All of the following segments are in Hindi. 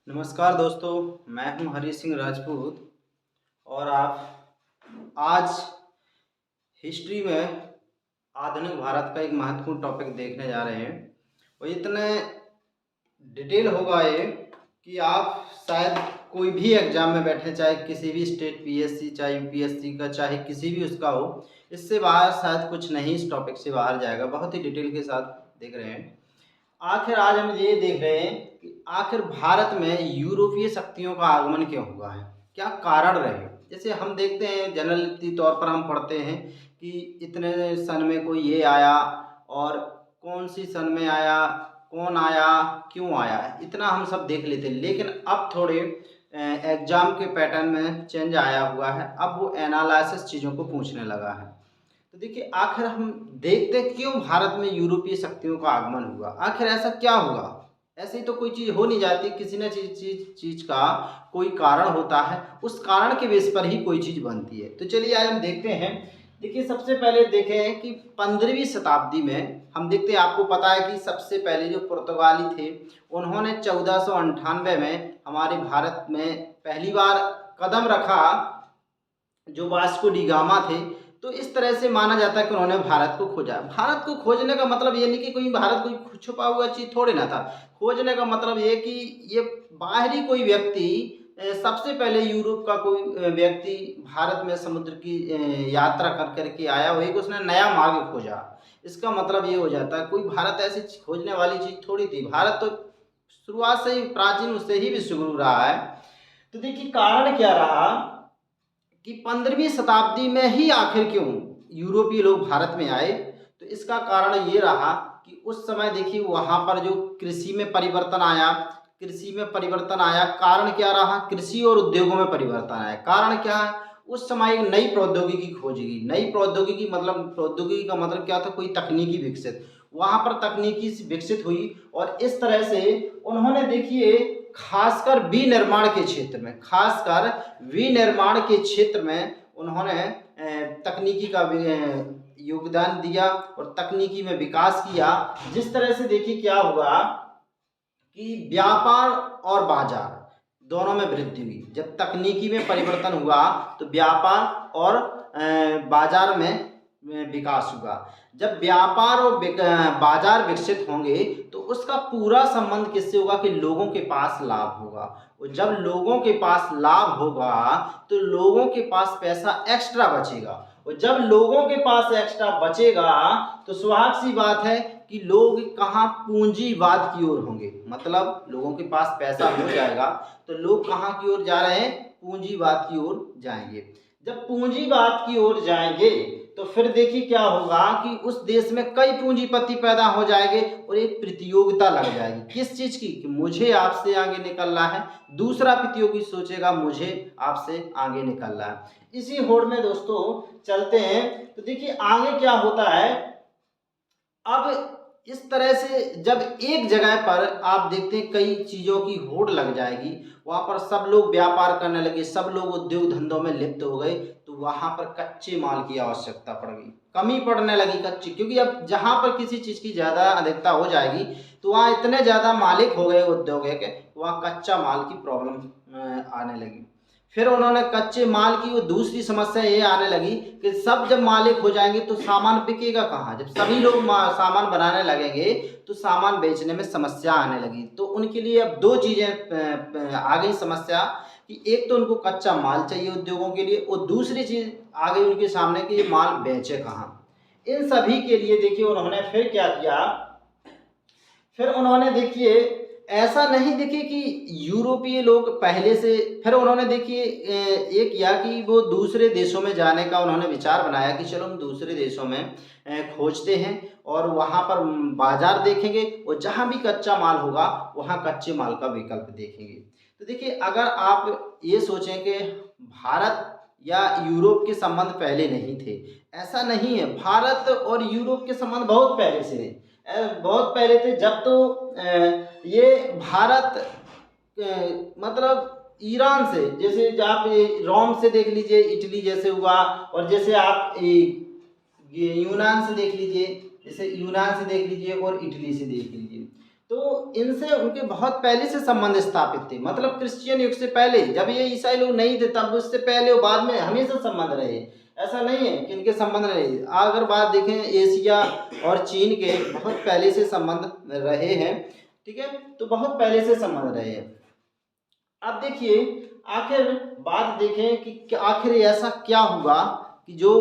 नमस्कार दोस्तों, मैं हूं हरी सिंह राजपूत और आप आज हिस्ट्री में आधुनिक भारत का एक महत्वपूर्ण टॉपिक देखने जा रहे हैं। और इतने डिटेल होगा ये कि आप शायद कोई भी एग्जाम में बैठे, चाहे किसी भी स्टेट पीएससी, चाहे यूपीएससी का, चाहे किसी भी उसका हो, इससे बाहर शायद कुछ नहीं इस टॉपिक से बाहर जाएगा। बहुत ही डिटेल के साथ देख रहे हैं। आखिर आज हम ये देख रहे हैं कि आखिर भारत में यूरोपीय शक्तियों का आगमन क्यों हुआ है, क्या कारण रहे। जैसे हम देखते हैं, जनरली तौर पर हम पढ़ते हैं कि इतने सन में कोई ये आया और कौन सी सन में आया, कौन आया, क्यों आया, इतना हम सब देख लेते हैं। लेकिन अब थोड़े एग्जाम के पैटर्न में चेंज आया हुआ है। अब वो एनालिसिस चीज़ों को पूछने लगा है। तो देखिए, आखिर हम देखते हैं क्यों भारत में यूरोपीय शक्तियों का आगमन हुआ। आखिर ऐसा क्या हुआ। ऐसे ही तो कोई चीज़ हो नहीं जाती, किसी न चीज़ का कोई कारण होता है, उस कारण के बेस पर ही कोई चीज़ बनती है। तो चलिए आज हम देखते हैं। देखिए, सबसे पहले देखें कि 15वीं शताब्दी में हम देखते हैं, आपको पता है कि सबसे पहले जो पुर्तगाली थे, उन्होंने 1498 में हमारे भारत में पहली बार कदम रखा, जो वास्को डी गामा थे। तो इस तरह से माना जाता है कि उन्होंने भारत को खोजा। भारत को खोजने का मतलब ये नहीं कि कोई भारत कोई छुपा हुआ चीज़ थोड़े ना था। खोजने का मतलब ये कि ये बाहरी कोई व्यक्ति, सबसे पहले यूरोप का कोई व्यक्ति भारत में समुद्र की यात्रा कर करके आया, वही को उसने नया मार्ग खोजा। इसका मतलब ये हो जाता है कोई भारत ऐसी खोजने वाली चीज़ थोड़ी थी। भारत तो शुरुआत से ही, प्राचीन उससे ही विश्वगुरु रहा है। तो देखिए, कारण क्या रहा कि 15वीं शताब्दी में ही आखिर क्यों यूरोपीय लोग भारत में आए। तो इसका कारण ये रहा कि उस समय देखिए वहाँ पर जो कृषि में परिवर्तन आया, कारण क्या रहा, कृषि और उद्योगों में परिवर्तन आया। कारण क्या है, उस समय एक नई प्रौद्योगिकी खोजी गई। नई प्रौद्योगिकी मतलब, प्रौद्योगिकी का मतलब क्या था, कोई तकनीकी विकसित, वहाँ पर तकनीकी विकसित हुई। और इस तरह से उन्होंने देखिए खासकर विनिर्माण के क्षेत्र में उन्होंने तकनीकी का योगदान दिया और तकनीकी में विकास किया। जिस तरह से देखिए क्या हुआ कि व्यापार और बाजार दोनों में वृद्धि हुई। जब तकनीकी में परिवर्तन हुआ तो व्यापार और बाजार में विकास हुआ। जब व्यापार और बाजार विकसित होंगे तो उसका पूरा संबंध किससे होगा कि लोगों के पास लाभ होगा। और जब लोगों के पास लाभ होगा तो लोगों के पास पैसा एक्स्ट्रा बचेगा। और जब लोगों के पास एक्स्ट्रा बचेगा तो स्वाभाविक सी बात है कि लोग कहाँ, पूंजीवाद की ओर होंगे। मतलब लोगों के पास पैसा हो जाएगा तो लोग कहाँ की ओर जा रहे हैं, पूंजीवाद की ओर जाएंगे। जब पूंजीवाद की ओर जाएंगे तो फिर देखिए क्या होगा कि उस देश में कई पूंजीपति पैदा हो जाएंगे और एक प्रतियोगिता लग जाएगी। किस चीज की, कि मुझे आपसे आगे निकलना है, दूसरा प्रतियोगी सोचेगा मुझे आपसे आगे निकलना है। इसी होड़ में दोस्तों चलते हैं। तो देखिए आगे क्या होता है। अब इस तरह से जब एक जगह पर आप देखते हैं कई चीज़ों की होड़ लग जाएगी, वहाँ पर सब लोग व्यापार करने लगे, सब लोग उद्योग धंधों में लिप्त हो गए, तो वहाँ पर कच्चे माल की आवश्यकता पड़ गई, कमी पड़ने लगी कच्ची। क्योंकि अब जहाँ पर किसी चीज़ की ज़्यादा अधिकता हो जाएगी तो वहाँ इतने ज़्यादा मालिक हो गए उद्योग के, वहाँ कच्चा माल की प्रॉब्लम आने लगी। फिर उन्होंने कच्चे माल की वो दूसरी समस्या ये आने लगी कि सब जब मालिक हो जाएंगे तो सामान बिकेगा कहाँ। जब सभी लोग सामान बनाने लगेंगे तो सामान बेचने में समस्या आने लगी। तो उनके लिए अब दो चीज़ें आ गई समस्या कि एक तो उनको कच्चा माल चाहिए उद्योगों के लिए, और दूसरी चीज़ आ गई उनके सामने कि ये माल बेचे कहाँ। इन सभी के लिए देखिए उन्होंने फिर क्या किया, फिर उन्होंने देखिए ऐसा नहीं देखिए कि यूरोपीय लोग पहले से, फिर उन्होंने देखिए ये किया कि वो दूसरे देशों में जाने का उन्होंने विचार बनाया कि चलो हम दूसरे देशों में खोजते हैं और वहाँ पर बाजार देखेंगे और जहाँ भी कच्चा माल होगा वहाँ कच्चे माल का विकल्प देखेंगे। तो देखिए अगर आप ये सोचें कि भारत या यूरोप के संबंध पहले नहीं थे, ऐसा नहीं है। भारत और यूरोप के संबंध बहुत पहले से हैं, बहुत पहले थे। जब तो ये भारत मतलब ईरान से, जैसे आप रोम से देख लीजिए, इटली जैसे हुआ, और जैसे आप यूनान से देख लीजिए, जैसे यूनान से देख लीजिए और इटली से देख लीजिए। तो इनसे उनके बहुत पहले से संबंध स्थापित थे, मतलब क्रिश्चियन युग से पहले, जब ये ईसाई लोग नहीं थे तब उससे पहले और बाद में हमेशा संबंध रहे। ऐसा नहीं है कि इनके संबंध रहे। अगर बात देखें एशिया और चीन के बहुत पहले से संबंध रहे हैं, ठीक है, तो बहुत पहले से संबंध रहे हैं। अब देखिए आखिर बात देखें कि आखिर ऐसा क्या हुआ कि जो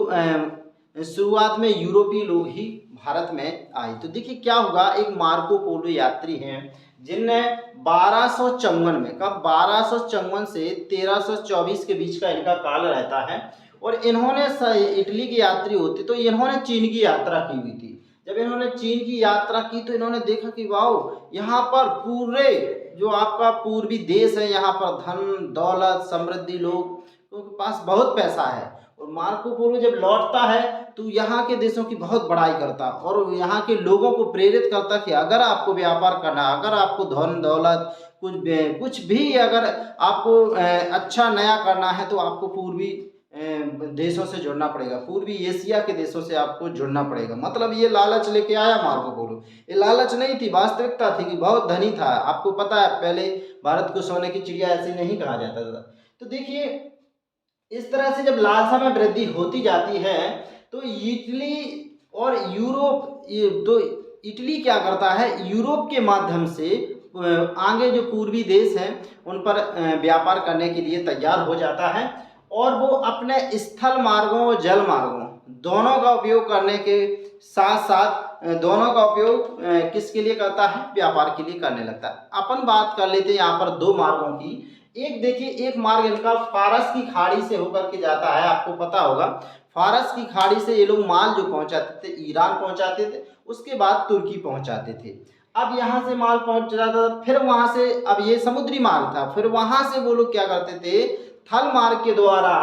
शुरुआत में यूरोपीय लोग ही भारत में आए। तो देखिए क्या हुआ, एक मार्को पोलो यात्री हैं जिनने 1254 में, कब 1254 से 1324 के बीच का इनका काल रहता है, और इन्होंने इटली के यात्री होते तो इन्होंने चीन की यात्रा की हुई थी। जब इन्होंने चीन की यात्रा की तो इन्होंने देखा कि वाह, यहाँ पर पूरे जो आपका पूर्वी देश है, यहाँ पर धन दौलत समृद्धि, लोग के पास बहुत पैसा है। और मार्को पोलो जब लौटता है तो यहाँ के देशों की बहुत बड़ाई करता और यहाँ के लोगों को प्रेरित करता कि अगर आपको व्यापार करना, अगर आपको धन दौलत कुछ भी अगर आपको अच्छा नया करना है तो आपको पूर्वी देशों से जुड़ना पड़ेगा, पूर्वी एशिया के देशों से आपको जुड़ना पड़ेगा। मतलब ये लालच लेके आया मार्को पोलो। ये लालच नहीं थी, वास्तविकता थी कि बहुत धनी था। आपको पता है पहले भारत को सोने की चिड़िया ऐसे नहीं कहा जाता था। तो देखिए इस तरह से जब लालसा में वृद्धि होती जाती है तो इटली और यूरोप, ये तो इटली क्या करता है, यूरोप के माध्यम से आगे जो पूर्वी देश हैं उन पर व्यापार करने के लिए तैयार हो जाता है, और वो अपने स्थल मार्गों और जल मार्गों दोनों का उपयोग करने के साथ साथ दोनों का उपयोग किसके लिए करता है, व्यापार के लिए करने लगता है। अपन बात कर लेते हैं यहाँ पर दो मार्गों की। एक देखिए, एक मार्ग इनका फारस की खाड़ी से होकर के जाता है। आपको पता होगा फारस की खाड़ी से ये लोग माल जो पहुंचाते थे ईरान पहुंचाते थे, उसके बाद तुर्की पहुंचाते थे। अब यहाँ से माल पहुंच जाता था, फिर वहां से, अब ये समुद्री मार्ग था, फिर वहां से वो लोग क्या करते थे, थल मार्ग के द्वारा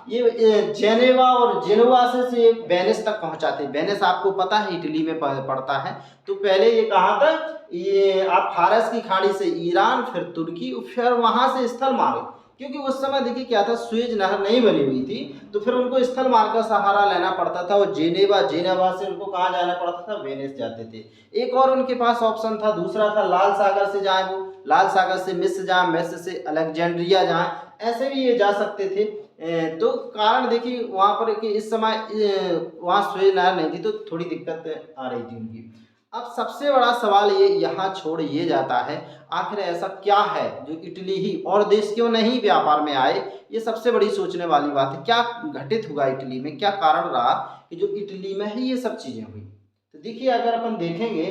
ये जेनेवा और जेनोवा से वेनिस तक पहुंचाते। वेनिस आपको पता है इटली में पड़ता है। तो पहले ये कहाँ था, ये आप फारस की खाड़ी से ईरान, फिर तुर्की, फिर वहां से स्थल मार्ग, क्योंकि उस समय देखिए क्या था, सुएज नहर नहीं बनी हुई थी, तो फिर उनको स्थल मार्ग का सहारा लेना पड़ता था। और जेनेवा से उनको कहाँ जाना पड़ता था, वेनिस जाते थे। एक और उनके पास ऑप्शन था, दूसरा था लाल सागर से जाए, वो लाल सागर से मिस्र जाए, मिस्र से अलेक्जेंड्रिया जाए, ऐसे भी ये जा सकते थे। तो कारण देखिए वहाँ पर कि इस समय वहाँ सुएज नहर नहीं थी तो थोड़ी दिक्कत आ रही थी उनकी। अब सबसे बड़ा सवाल ये यहाँ छोड़ ये जाता है, आखिर ऐसा क्या है जो इटली ही और देश क्यों नहीं व्यापार में आए। ये सबसे बड़ी सोचने वाली बात है। क्या घटित हुआ इटली में, क्या कारण रहा कि जो इटली में ही ये सब चीजें हुई। तो देखिए अगर अपन देखेंगे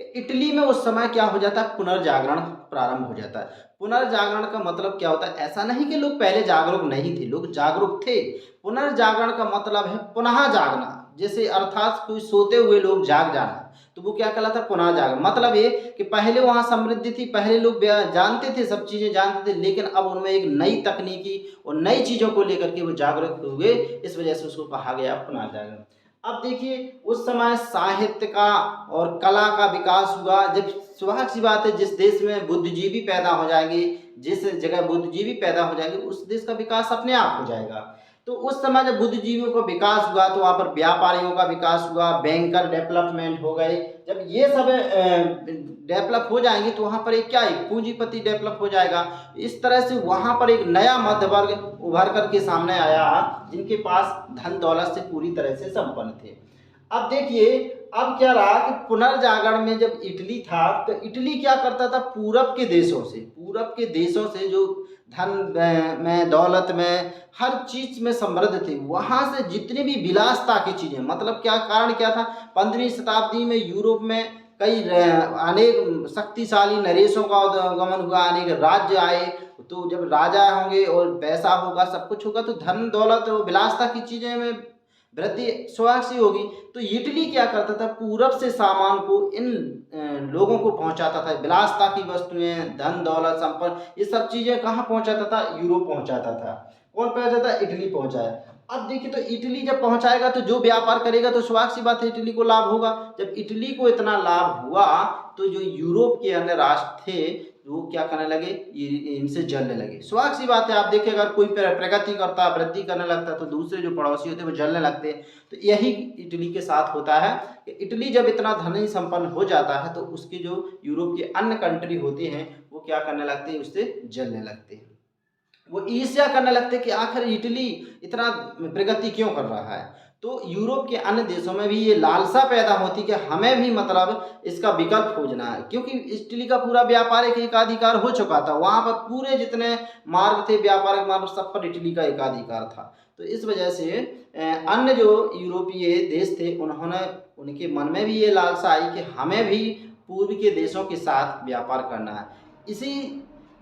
कि इटली में उस समय क्या हो जाता है, पुनर्जागरण प्रारंभ हो जाता है। पुनर्जागरण का मतलब क्या होता है, ऐसा नहीं कि लोग पहले जागरूक नहीं थे, लोग जागरूक थे। पुनर्जागरण का मतलब है पुनः जागना, जैसे अर्थात कोई सोते हुए लोग जाग जाना, तो वो क्या कहलाता है, पुनः जागरण। मतलब ये कि पहले वहाँ समृद्धि थी, पहले लोग जानते थे, सब चीजें जानते थे, लेकिन अब उनमें एक नई तकनीकी और नई चीजों को लेकर के वो जागरूक हुए, इस वजह से उसको कहा गया पुनः जागरण। अब देखिए उस समय साहित्य का और कला का विकास हुआ। जब स्वाभाविक सी बात है, जिस देश में बुद्धिजीवी पैदा हो जाएंगे, जिस जगह बुद्धिजीवी पैदा हो जाएंगे, उस देश का विकास अपने आप हो जाएगा। तो उस समय जब बुद्धिजीवियों का विकास हुआ तो वहाँ पर व्यापारियों का विकास हुआ, बैंकर डेवलपमेंट हो गए। जब ये सब डेवलप हो जाएंगे तो वहाँ पर एक क्या, एक पूंजीपति डेवलप हो जाएगा। इस तरह से वहाँ पर एक नया मध्य वर्ग उभर करके सामने आया, जिनके पास धन दौलत से पूरी तरह से संपन्न थे। अब देखिए अब क्या रहा कि पुनर्जागरण में जब इटली था तो इटली क्या करता था, पूरब के देशों से जो धन में दौलत में हर चीज में समृद्ध थे, वहां से जितनी भी विलासता की चीजें, मतलब क्या कारण क्या था, 15वीं शताब्दी में यूरोप में कई अनेक शक्तिशाली नरेशों का गमन हुआ, अनेक राज्य आए। तो जब राजा होंगे और पैसा होगा, सब कुछ होगा, तो धन दौलत और विलासता की चीजें में वृद्धि स्वाभाविक सी होगी। तो इटली क्या करता था, पूरब से सामान को इन लोगों को पहुंचाता था, विलासता की वस्तुएं, धन दौलत संपन्न, ये सब चीजें कहाँ पहुंचाता था, यूरोप पहुंचाता था। कौन पहुंचाता था, इटली पहुंचाया। अब देखिए तो इटली जब पहुंचाएगा तो जो व्यापार करेगा तो स्वाभाविक सी बात है इटली को लाभ होगा। जब इटली को इतना लाभ हुआ तो जो यूरोप के अन्य राष्ट्र थे वो क्या करने लगे, इनसे जलने लगे। स्वाभाविक सी बात है, आप देखिए अगर कोई प्रगति करता, वृद्धि करने लगता है तो दूसरे जो पड़ोसी होते हैं वो जलने लगते हैं। तो यही इटली के साथ होता है कि इटली जब इतना धनी संपन्न हो जाता है तो उसके जो यूरोप के अन्य कंट्री होते हैं वो क्या करने लगते हैं, उससे जलने लगते हैं। वो ईर्ष्या करने लगते हैं कि आखिर इटली इतना प्रगति क्यों कर रहा है। तो यूरोप के अन्य देशों में भी ये लालसा पैदा होती कि हमें भी मतलब इसका विकल्प खोजना है, क्योंकि इटली का पूरा व्यापारिक एकाधिकार हो चुका था। वहाँ पर पूरे जितने मार्ग थे, व्यापारिक मार्ग, सब पर इटली का एकाधिकार था। तो इस वजह से अन्य जो यूरोपीय देश थे उन्होंने, उनके मन में भी ये लालसा आई कि हमें भी पूर्व के देशों के साथ व्यापार करना है। इसी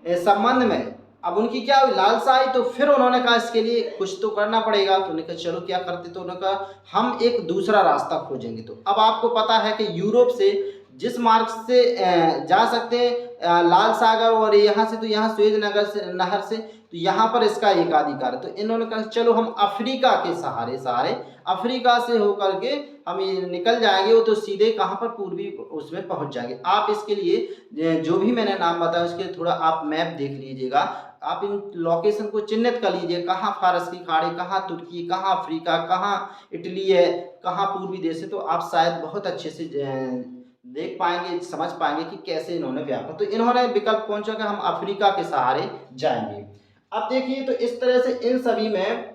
संबंध में अब उनकी क्या हुई, लालसा आई, तो फिर उन्होंने कहा इसके लिए कुछ तो करना पड़ेगा। तो उन्होंने कहा चलो क्या करते, तो उन्होंने कहा हम एक दूसरा रास्ता खोजेंगे। तो अब आपको पता है कि यूरोप से जिस मार्ग से जा सकते हैं लाल सागर, और यहाँ से तो यहाँ स्वेज नगर से, नहर से, तो यहाँ पर इसका एकाधिकार है। तो इन्होंने कहा चलो हम अफ्रीका के सहारे सहारे, अफ्रीका से होकर के हम ये निकल जाएंगे, वो तो सीधे कहाँ पर, पूर्वी उसमें पहुँच जाएंगे। आप इसके लिए जो भी मैंने नाम बताया उसके लिए थोड़ा आप मैप देख लीजिएगा, आप इन लोकेशन को चिन्हित कर लीजिए, कहाँ फारस की खाड़ी, कहाँ तुर्की, कहाँ अफ्रीका, कहाँ इटली है, कहाँ पूर्वी देश है। तो आप शायद बहुत अच्छे से देख पाएंगे, समझ पाएंगे कि कैसे इन्होंने व्यापार, तो इन्होंने विकल्प कौन सा कि हम अफ्रीका के सहारे जाएंगे। अब देखिए तो इस तरह से इन सभी में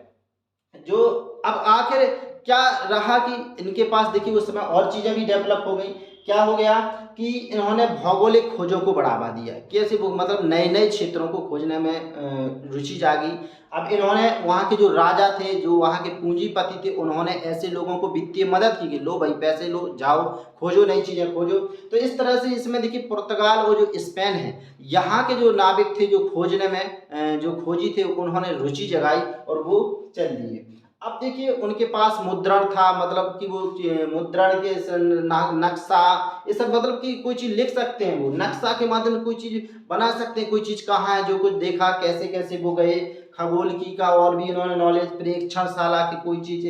जो अब आखिर क्या रहा कि इनके पास देखिए उस समय और चीज़ें भी डेवलप हो गई। क्या हो गया कि इन्होंने भौगोलिक खोजों को बढ़ावा दिया। कैसे वो, मतलब नए नए क्षेत्रों को खोजने में रुचि जागी। अब इन्होंने वहाँ के जो राजा थे, जो वहाँ के पूंजीपति थे, उन्होंने ऐसे लोगों को वित्तीय मदद की कि लो भाई पैसे लो, जाओ खोजो, नई चीज़ें खोजो। तो इस तरह से इसमें देखिए पुर्तगाल और जो स्पेन है, यहाँ के जो नाविक थे, जो खोजने में जो खोजी थे, उन्होंने रुचि जगाई और वो चल दिए। अब देखिए उनके पास मुद्रण था, मतलब कि वो मुद्रण के नक्शा, ये सब, मतलब कि कोई चीज़ लिख सकते हैं, वो नक्शा के माध्यम से कोई चीज़ बना सकते हैं, कोई चीज़ कहाँ है, जो कुछ देखा, कैसे कैसे वो गए, खगोल की का और भी इन्होंने नॉलेज, प्रेक्षणशाला की कोई चीज़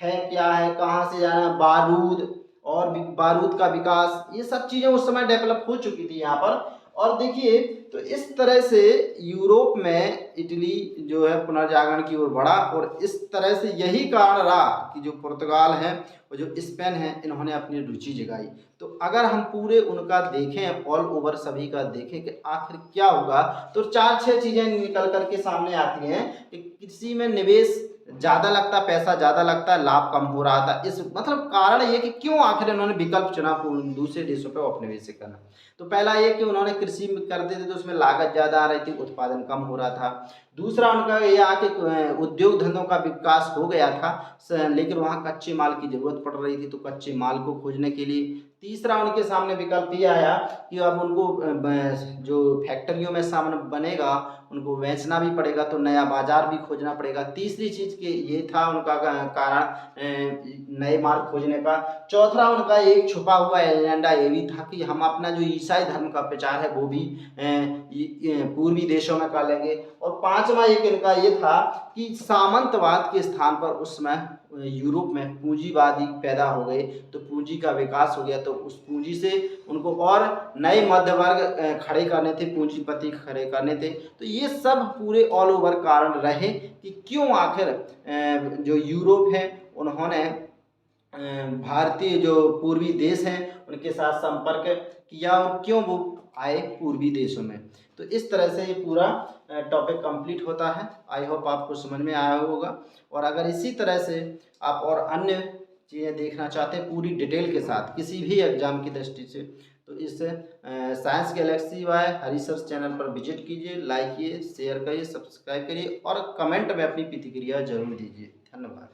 है क्या है, कहाँ से जाना है, बारूद और भी बारूद का विकास, ये सब चीज़ें उस समय डेवलप हो चुकी थी यहाँ पर। और देखिए तो इस तरह से यूरोप में इटली जो है पुनर्जागरण की ओर बढ़ा, और इस तरह से यही कारण रहा कि जो पुर्तगाल है और जो स्पेन है, इन्होंने अपनी रुचि जगाई। तो अगर हम पूरे उनका देखें, ऑल ओवर सभी का देखें कि आखिर क्या होगा, तो 4-6 चीज़ें निकल करके सामने आती हैं कि कृषि में निवेश ज़्यादा लगता, पैसा ज़्यादा लगता है, लाभ कम हो रहा था। इस मतलब कारण ये कि क्यों आखिर इन्होंने विकल्प चुना दूसरे देशों पर उपनिवेश करना। तो पहला ये कि उन्होंने कृषि में करते थे तो उसमें लागत ज़्यादा आ रही थी, उत्पादन कम हो रहा था। दूसरा उनका ये आके उद्योग धंधों का विकास हो गया था, लेकिन वहाँ कच्चे माल की ज़रूरत पड़ रही थी, तो कच्चे माल को खोजने के लिए। तीसरा उनके सामने विकल्प ये आया कि अब उनको जो फैक्ट्रियों में सामान बनेगा उनको बेचना भी पड़ेगा, तो नया बाजार भी खोजना पड़ेगा। तीसरी चीज़ के ये था उनका कारण नए मार्ग खोजने का। चौथा उनका एक छुपा हुआ एजेंडा ये भी था कि हम अपना जो ईसाई धर्म का प्रचार है वो भी पूर्वी देशों में कर लेंगे। और पांचवा एक इनका ये था कि सामंतवाद के स्थान पर उस समय यूरोप में पूंजीवादी पैदा हो गए, तो पूंजी का विकास हो गया, तो उस पूंजी से उनको और नए मध्य वर्ग खड़े करने थे, पूंजीपति खड़े करने थे। तो ये सब पूरे ऑल ओवर कारण रहे कि क्यों आखिर जो यूरोप है उन्होंने भारतीय जो पूर्वी देश हैं उनके साथ संपर्क किया, और क्यों वो आए पूर्वी देशों में। तो इस तरह से ये पूरा टॉपिक कंप्लीट होता है। आई होप आपको समझ में आया होगा। और अगर इसी तरह से आप और अन्य चीज़ें देखना चाहते हैं पूरी डिटेल के साथ किसी भी एग्जाम की दृष्टि से, तो इस साइंस गैलेक्सी बाय हरी सर चैनल पर विजिट कीजिए, लाइक कीजिए, शेयर करिए, सब्सक्राइब करिए और कमेंट में अपनी प्रतिक्रिया जरूर दीजिए। धन्यवाद।